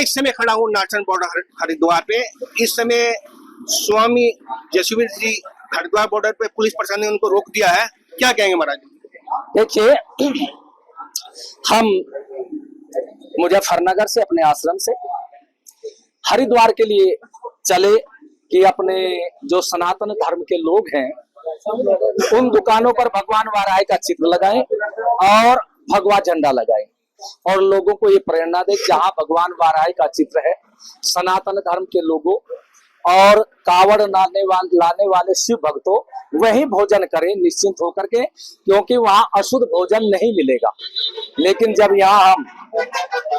मैं इस समय खड़ा हूँ नाचन बॉर्डर हरिद्वार पे। इस समय स्वामी जसवीर जी हरिद्वार बॉर्डर पे पुलिस प्रशासन ने उनको रोक दिया है, क्या कहेंगे महाराज? देखिए, हम मुजफ्फरनगर से अपने आश्रम से हरिद्वार के लिए चले कि अपने जो सनातन धर्म के लोग हैं उन दुकानों पर भगवान वाराही का चित्र लगाएं और भगवा झंडा लगाएं और लोगों को ये प्रेरणा दे, जहां भगवान वाराही का चित्र है, सनातन धर्म के लोगों और कावड़ लाने वाले शिव भक्तों वही भोजन करें निश्चिंत होकर के, क्योंकि वहां अशुद्ध भोजन नहीं मिलेगा। लेकिन जब यहाँ हम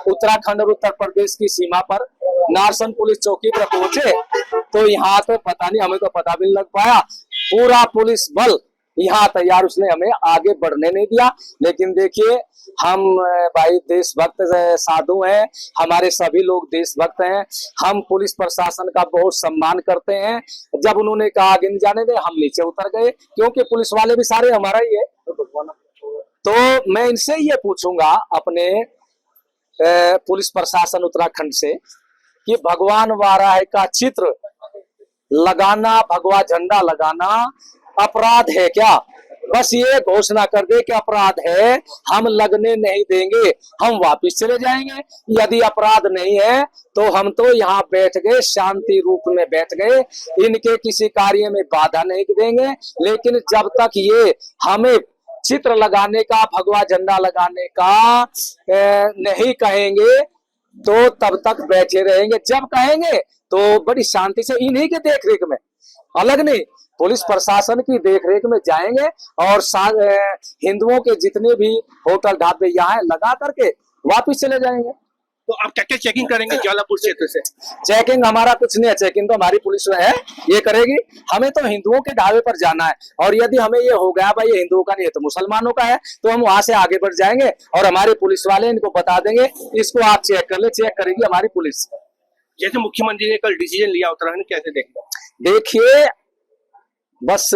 उत्तराखंड और उत्तर प्रदेश की सीमा पर नारसन पुलिस चौकी पर पहुंचे तो यहाँ तो पता नहीं, हमें तो पता भी नहीं लग पाया, पूरा पुलिस बल यहाँ तैयार, उसने हमें आगे बढ़ने नहीं दिया। लेकिन देखिए, हम भाई देशभक्त साधु हैं, हमारे सभी लोग देशभक्त हैं, हम पुलिस प्रशासन का बहुत सम्मान करते हैं। जब उन्होंने कहा आगे नहीं जाने दे, हम नीचे उतर गए, क्योंकि पुलिस वाले भी सारे हमारा ही है। तो मैं इनसे ये पूछूंगा अपने पुलिस प्रशासन उत्तराखंड से कि भगवान वाराही का चित्र लगाना, भगवा झंडा लगाना अपराध है क्या? बस ये घोषणा कर दे कि अपराध है, हम लगने नहीं देंगे, हम वापस चले जाएंगे। यदि अपराध नहीं है तो हम तो यहाँ बैठ गए, शांति रूप में बैठ गए, इनके किसी कार्य में बाधा नहीं देंगे। लेकिन जब तक ये हमें चित्र लगाने का, भगवा झंडा लगाने का नहीं कहेंगे तो तब तक बैठे रहेंगे। जब कहेंगे तो बड़ी शांति से इन्हीं के देखरेख में, अलग नहीं, पुलिस प्रशासन की देखरेख में जाएंगे और हिंदुओं के जितने भी होटल ढाबे यहाँ लगा करके वापिस चले जाएंगे। तो आप क्या क्या चेकिंग करेंगे ज्वालापुर क्षेत्र से? चेकिंग हमारा कुछ नहीं है, चेकिंग तो हमारी पुलिस है, ये करेगी। हमें तो हिंदुओं के ढाबे पर जाना है और यदि हमें ये हो गया भाई ये हिंदुओं का नहीं है तो मुसलमानों का है, तो हम वहां से आगे बढ़ जाएंगे और हमारे पुलिस वाले इनको बता देंगे, इसको आप चेक कर ले, चेक करेगी हमारी पुलिस। जैसे मुख्यमंत्री ने कल डिसीजन लिया उत्तराखंड, कैसे देखें? देखिए, बस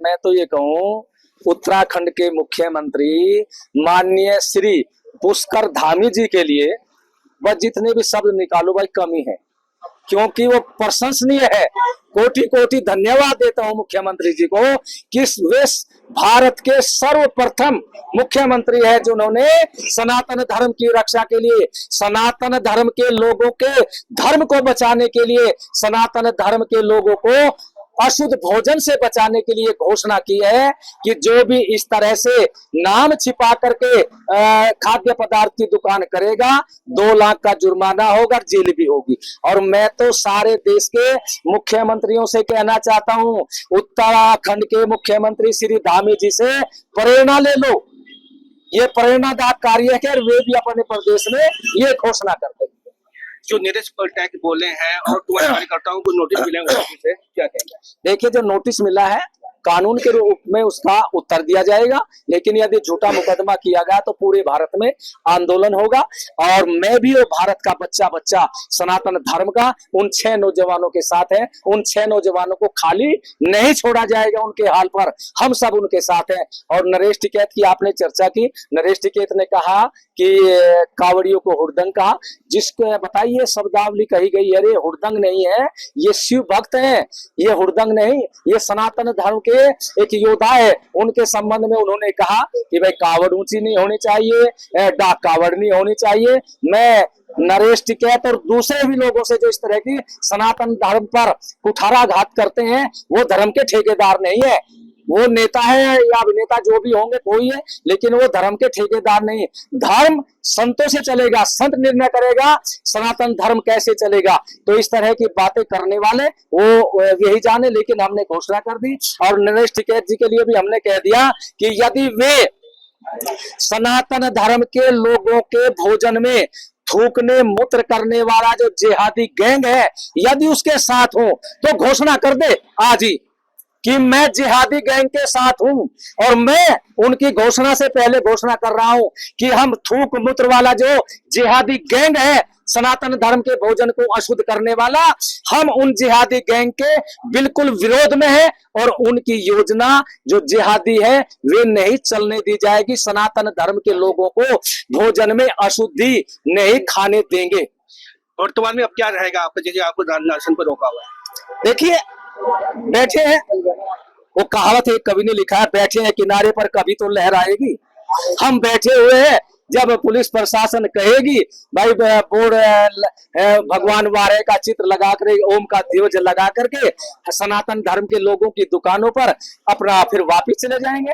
मैं तो ये कहूँ, उत्तराखंड के मुख्यमंत्री माननीय श्री पुष्कर धामी जी के लिए बस जितने भी शब्द निकालो भाई कमी है, क्योंकि वो प्रशंसनीय है। कोटि कोटि धन्यवाद देता हूँ मुख्यमंत्री जी को कि वे भारत के सर्वप्रथम मुख्यमंत्री है जिन्होंने सनातन धर्म की रक्षा के लिए, सनातन धर्म के लोगों के धर्म को बचाने के लिए, सनातन धर्म के लोगों को अशुद्ध भोजन से बचाने के लिए घोषणा की है कि जो भी इस तरह से नाम छिपा करके खाद्य पदार्थ की दुकान करेगा 2 लाख का जुर्माना होगा, जेल भी होगी। और मैं तो सारे देश के मुख्यमंत्रियों से कहना चाहता हूं, उत्तराखंड के मुख्यमंत्री श्री धामी जी से प्रेरणा ले लो, ये प्रेरणादायक कार्य है कि वे भी अपने प्रदेश में ये घोषणा कर दें। जो नीरज टैग बोले हैं और तुम्हारे कार्यकर्ताओं को नोटिस मिले हैं, क्या कहेंगे? देखिए, जो नोटिस मिला है कानून के रूप में उसका उत्तर दिया जाएगा, लेकिन यदि झूठा मुकदमा किया गया तो पूरे भारत में आंदोलन होगा। और मैं भी वो भारत का बच्चा सनातन धर्म का उन 6 नौजवानों के साथ है, उन 6 नौजवानों को खाली नहीं छोड़ा जाएगा, उनके हाल पर हम सब उनके साथ हैं। और नरेश टिकैत की आपने चर्चा की, नरेश टिकैत ने कहा कि कावड़ियों को हुड़दंग कहा, जिसको बताइए शब्दावली कही गई, अरे हुड़दंग नहीं है, ये शिव भक्त हैं, ये हुड़दंग नहीं, ये सनातन धर्म के एक योद्धा है। उनके संबंध में उन्होंने कहा कि भाई कावड़ ऊंची नहीं होनी चाहिए, डाक कावड़ नहीं होनी चाहिए। मैं नरेश टिकैत और दूसरे भी लोगों से जो इस तरह की सनातन धर्म पर कुठाराघात करते हैं, वो धर्म के ठेकेदार नहीं है, वो नेता है या अभिनेता जो भी होंगे कोई है, लेकिन वो धर्म के ठेकेदार नहीं। धर्म संतों से चलेगा, संत निर्णय करेगा सनातन धर्म कैसे चलेगा। तो इस तरह की बातें करने वाले वो यही जाने, लेकिन हमने घोषणा कर दी और नरेश टिकैत जी के लिए भी हमने कह दिया कि यदि वे सनातन धर्म के लोगों के भोजन में थूकने मूत्र करने वाला जो जिहादी गैंग है, यदि उसके साथ हो तो घोषणा कर दे आज ही कि मैं जिहादी गैंग के साथ हूं। और मैं उनकी घोषणा से पहले घोषणा कर रहा हूं कि हम थूक मूत्र वाला जो जिहादी गैंग है, सनातन धर्म के भोजन को अशुद्ध करने वाला, हम उन जिहादी गैंग के बिल्कुल विरोध में है और उनकी योजना जो जिहादी है वे नहीं चलने दी जाएगी। सनातन धर्म के लोगों को भोजन में अशुद्धि नहीं खाने देंगे। वर्तमान में अब क्या रहेगा आपका, जैसे आपको दर्शन पर रोका हुआ है? देखिए, बैठे हैं, वो कहावत एक कवि ने लिखा है, बैठे हैं किनारे पर कभी तो लहर आएगी। हम बैठे हुए हैं, जब पुलिस प्रशासन कहेगी भाई बोर्ड भगवान वारे का चित्र लगा कर, ओम का ध्वज लगा करके सनातन धर्म के लोगों की दुकानों पर अपना फिर वापिस चले जाएंगे।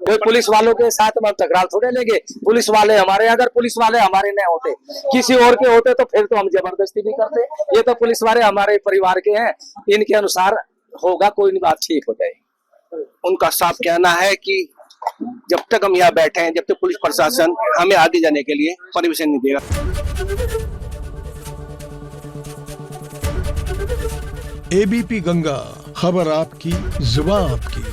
कोई पुलिस वालों के साथ हम टकराव थोड़े लेंगे। पुलिस वाले हमारे, अगर पुलिस वाले हमारे नहीं होते, किसी और के होते तो फिर तो हम जबरदस्ती भी करते। ये तो पुलिस वाले हमारे परिवार के हैं, इनके अनुसार होगा, कोई नहीं, बात ठीक हो जाएगी। उनका साफ कहना है कि जब तक हम यहाँ बैठे हैं, जब तक पुलिस प्रशासन हमें आगे जाने के लिए परमिशन नहीं देगा। एबीपी गंगा, खबर आपकी, जुबान आपकी।